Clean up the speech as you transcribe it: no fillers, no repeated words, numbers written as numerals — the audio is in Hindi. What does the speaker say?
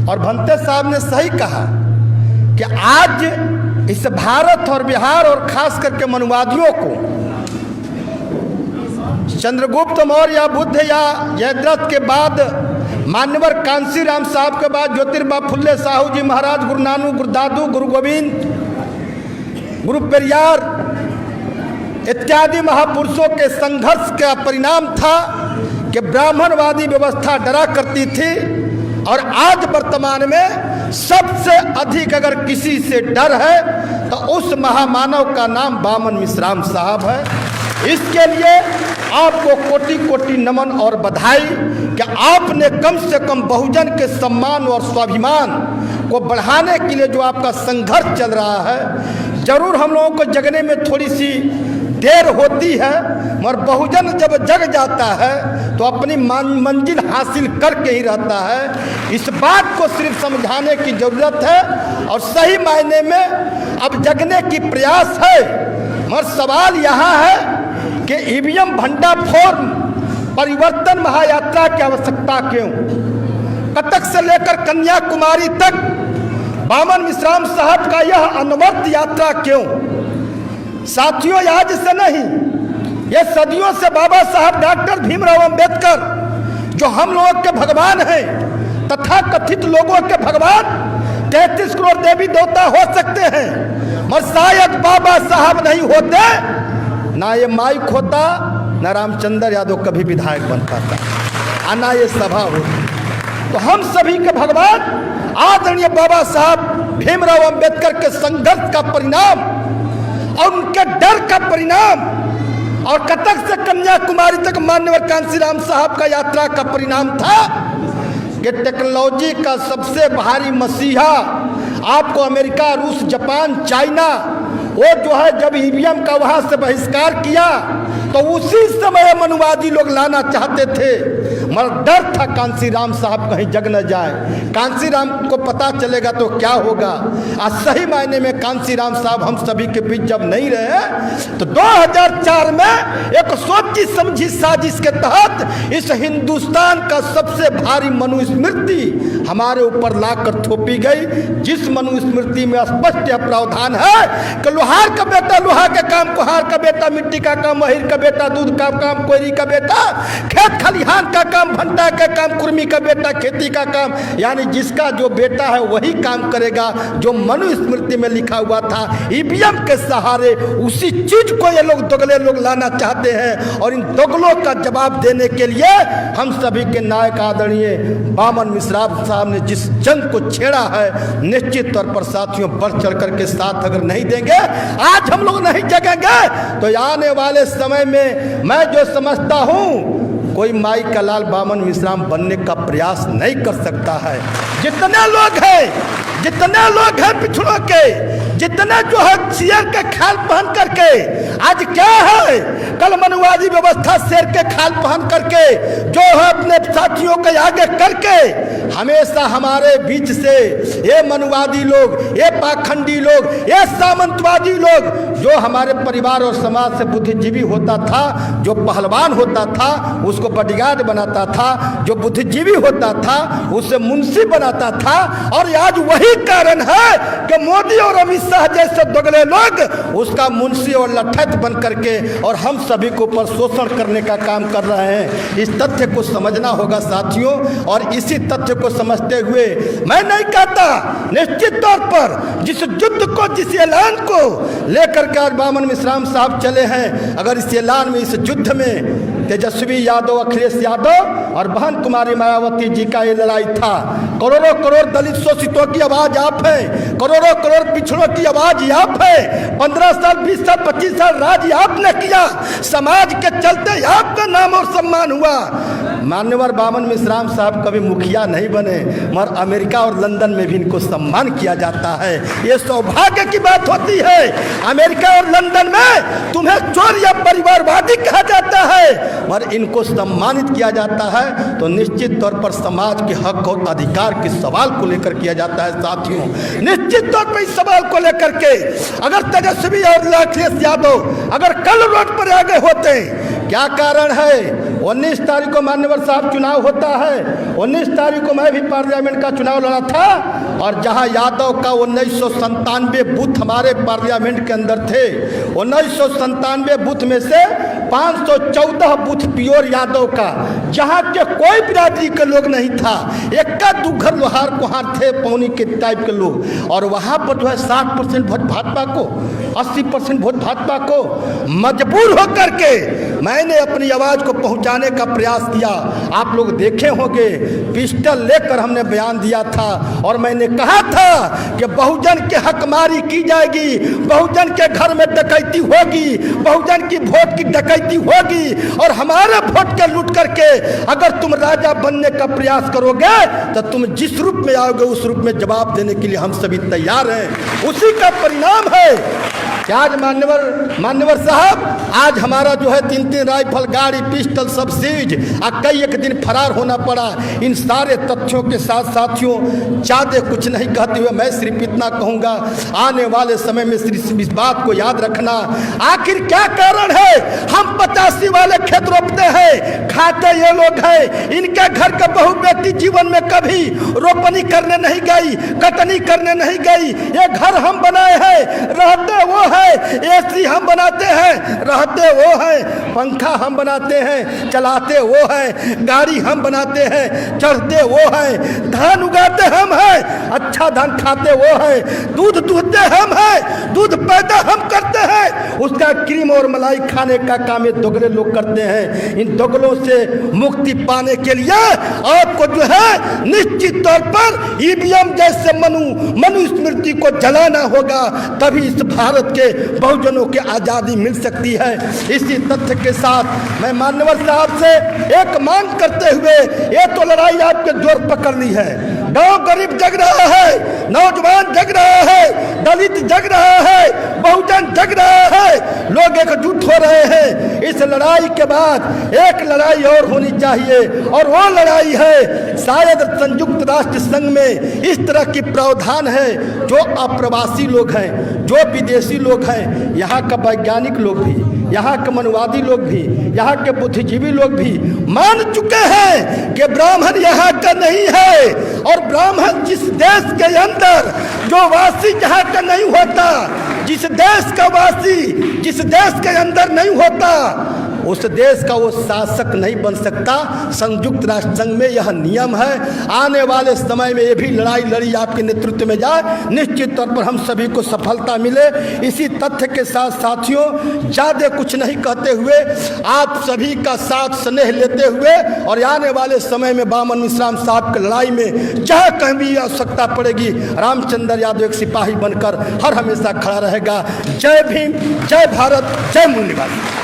और भंते साहब ने सही कहा कि आज इस भारत और बिहार और खास करके मनुवादियों को चंद्रगुप्त मौर्य या बुद्ध या जयद्रथ के बाद, मान्यवर कांशीराम साहब के बाद ज्योतिबा फुल्ले साहू जी महाराज, गुरु नानक, गुरु दादू, गुरु गोविंद, गुरु पेरियार इत्यादि महापुरुषों के संघर्ष का परिणाम था कि ब्राह्मणवादी व्यवस्था डरा करती थी। और आज वर्तमान में सबसे अधिक अगर किसी से डर है तो उस महामानव का नाम वामन मिश्राम साहब है। इसके लिए आपको कोटि कोटि नमन और बधाई कि आपने कम से कम बहुजन के सम्मान और स्वाभिमान को बढ़ाने के लिए जो आपका संघर्ष चल रहा है। जरूर हम लोगों को जगने में थोड़ी सी देर होती है, मगर बहुजन जब जग जाता है तो अपनी मंजिल हासिल करके ही रहता है। इस बात को सिर्फ समझाने की ज़रूरत है और सही मायने में अब जगने की प्रयास है। मगर सवाल यहाँ है कि ईवीएम भंडाफोड़ परिवर्तन महायात्रा की आवश्यकता क्यों? कटक से लेकर कन्याकुमारी तक वामन मिश्राम साहब का यह अनवरत यात्रा क्यों? साथियों, आज से नहीं, ये सदियों से बाबा साहब डॉक्टर भीमराव अंबेडकर जो हम लोगों के भगवान हैं, तथा कथित लोगों के भगवान 33 करोड़ देवी देवता हो सकते हैं, मगर शायद बाबा साहब नहीं होते ना ये माइक होता, ना रामचंद्र यादव कभी विधायक बन पाता, ना ये सभा होती। तो हम सभी के भगवान आदरणीय बाबा साहब भीमराव अंबेडकर के संघर्ष का परिणाम और उनके डर का परिणाम और कटक से कन्याकुमारी तक मान्यवर कांशीराम साहब का यात्रा का परिणाम था कि टेक्नोलॉजी का सबसे भारी मसीहा आपको अमेरिका, रूस, जापान, चाइना, वो जो है जब ईवीएम का वहाँ से बहिष्कार किया तो उसी समय मनुवादी लोग लाना चाहते थे, मगर डर था कांशीराम साहब कहीं जग न जाए। कांशीराम को पता चलेगा तो क्या होगा। आज सही मायने में कांशीराम साहब हम सभी के बीच जब नहीं रहे तो 2004 में एक सोची समझी साजिश के तहत इस हिंदुस्तान का सबसे भारी मनुस्मृति हमारे ऊपर लाकर थोपी गई, जिस मनुस्मृति में स्पष्ट प्रावधान है कि लोहार का बेटा लोहा के काम, कुम्हार का बेटा मिट्टी का काम, महिर का बेटा दूध का काम, कोयरी का बेटा खेत खलिहान का काम, भंटा का काम, कुर्मी का बेटा खेती का काम, यानी जिसका जो बेटा है वही काम करेगा जो मनुस्मृति में लिखा हुआ था। ईवीएम के सहारे उसी चीज को ये लोग दोगले लोग लाना चाहते हैं और इन दोगलों का जवाब देने के लिए हम सभी के नायक आदरणीय वामन मिश्राम साहब ने जिस जंग को छेड़ा है, निश्चित तौर पर साथियों बढ़ चढ़ कर के साथ अगर नहीं देंगे, आज हम लोग नहीं जगेंगे तो आने वाले समय में मैं जो समझता हूं कोई माई का लाल वामन मिश्राम बनने का प्रयास नहीं कर सकता है। जितने लोग हैं पिछड़ों के, जितने जो है शेर के खाल पहन करके, आज क्या है कल मनुवादी व्यवस्था शेर के खाल पहन करके जो है अपने साथियों के आगे करके हमेशा हमारे बीच से ये मनुवादी लोग, ये पाखंडी लोग, ये सामंतवादी लोग जो हमारे परिवार और समाज से बुद्धिजीवी होता था, जो पहलवान होता था उसको बॉडीगार्ड बनाता था, जो बुद्धिजीवी होता था उसे मुंशी बनाता था। और आज वही कारण है कि मोदी और अमित शाह जैसे दोगले लोग उसका मुंशी और लठैत बन करके और हम सभी को ऊपर शोषण करने का काम कर रहे हैं। इस तथ्य को समझना होगा साथियों, और इसी तथ्य को समझते हुए मैं नहीं कहता, निश्चित तौर पर जिस युद्ध को, जिस ऐलान को लेकर के आज वामन मिश्राम साहब चले हैं, अगर इस ऐलान में, इस युद्ध में तेजस्वी यादव, अखिलेश यादव और बहन कुमारी मायावती जी का ये लड़ाई था। करोड़ों करोड़ दलित शोषितों की आवाज आप है, करोड़ों करोड़ पिछड़ों की आवाज आप है। 15 साल, 20 साल, 25 साल राज आपने किया, समाज के चलते आपका नाम और सम्मान हुआ। मान्यवर वामन मिश्राम साहब कभी मुखिया नहीं बने, मगर अमेरिका और लंदन में भी इनको सम्मान किया जाता है। ये सौभाग्य की बात होती है। अमेरिका और लंदन में तुम्हें चोर या परिवारवादी कहा जाता है, मगर इनको सम्मानित किया जाता है तो निश्चित तौर पर समाज के हक और अधिकार के सवाल को लेकर किया जाता है। साथियों, निश्चित तौर पर इस सवाल को लेकर के अगर तेजस्वी और अखिलेश यादव अगर कल रोड पर आ गए होते क्या कारण है? 19 तारीख को मान्यवर साहब चुनाव होता है। 19 तारीख को मैं भी पार्लियामेंट का चुनाव लड़ा था और जहां यादव का 1997 बूथ हमारे पार्लियामेंट के अंदर थे, 1997 बूथ में से 514 बूथ प्योर यादव का, जहां के कोई बिरादरी के लोग नहीं था, इक्का दुघर लोहार कुहार थे पौनी के टाइप के लोग, और वहां पर जो है 60% वोट भाजपा को, 80% वोट भाजपा को। मजबूर होकर के मैंने अपनी आवाज को पहुंचाने का प्रयास किया। आप लोग देखे होंगे, पिस्टल लेकर हमने बयान दिया था और मैंने कहा था कि बहुजन के हकमारी की जाएगी, बहुजन के घर में डकैती होगी, बहुजन की वोट की डकैती होगी, और हमारे वोट के लूट करके अगर तुम राजा बनने का प्रयास करोगे तो तुम जिस रूप में आओगे उस रूप में जवाब देने के लिए हम सभी तैयार हैं। उसी का परिणाम है कि आज मान्यवर साहब, आज हमारा जो है 3-3 राइफल, गाड़ी, पिस्टल सब सीज, और कई एक दिन फरार होना पड़ा। इन सारे तथ्यों के साथ साथियों, ज़्यादा कुछ नहीं कहते हुए मैं सिर्फ इतना कहूँगा, आने वाले समय में सिर्फ इस बात को याद रखना, आखिर क्या कारण है हम 85 वाले खेत रोपते हैं, खाते ये लोग हैं, इनके घर का बहू बेटी जीवन में कभी रोपनी करने नहीं गई, कटनी करने नहीं गई। ये घर हम बनाए हैं, रहते वो है, एसी हम बनाते हैं, रहते वो है, पंखा हम बनाते हैं, चलाते वो है, गाड़ी हम बनाते हैं, चढ़ते वो है, धान उगाते हम हैं, अच्छा धान खाते वो है, दूध दूहते हम हैं, दूध पैदा हम करते हैं, उसका क्रीम और मलाई खाने का काम ये दोगले लोग करते हैं। इन दोगलों से मुक्ति पाने के लिए आपको जो है निश्चित तौर पर ईवीएम जैसे मनुस्मृति को जलाना होगा, तभी इस भारत के बहुजनों की आज़ादी मिल सकती है। इसी तथ्य के साथ मैं मान्यवर साहब से एक मांग करते हुए, ये तो लड़ाई आपके जोर पकड़ ली है, गांव गरीब जग रहा है, नौजवान जग रहा है, दलित जग रहा है, बहुजन जग रहा है, लोग एकजुट हो रहे हैं। इस लड़ाई के बाद एक लड़ाई और होनी चाहिए, और वो लड़ाई है शायद संयुक्त राष्ट्र संघ में इस तरह की प्रावधान है, जो अप्रवासी लोग हैं, जो विदेशी लोग हैं, यहाँ का वैज्ञानिक लोग भी, यहाँ के मनवादी लोग भी, यहाँ के बुद्धिजीवी लोग भी मान चुके हैं कि ब्राह्मण यहाँ का नहीं है, और ब्राह्मण जिस देश के अंदर जो वासी जहाँ का नहीं होता, जिस देश का वासी जिस देश के अंदर नहीं होता, उस देश का वो शासक नहीं बन सकता। संयुक्त राष्ट्र संघ में यह नियम है। आने वाले समय में ये भी लड़ाई लड़ी आपके नेतृत्व में जाए, निश्चित तौर पर हम सभी को सफलता मिले। इसी तथ्य के साथ साथियों, ज़्यादा कुछ नहीं कहते हुए, आप सभी का साथ स्नेह लेते हुए, और आने वाले समय में बामन मिश्राम साहब की लड़ाई में जहाँ कहीं भी आवश्यकता पड़ेगी, रामचंद्र यादव एक सिपाही बनकर हर हमेशा खड़ा रहेगा। जय भीम, जय भारत, जय मूल्यवादी।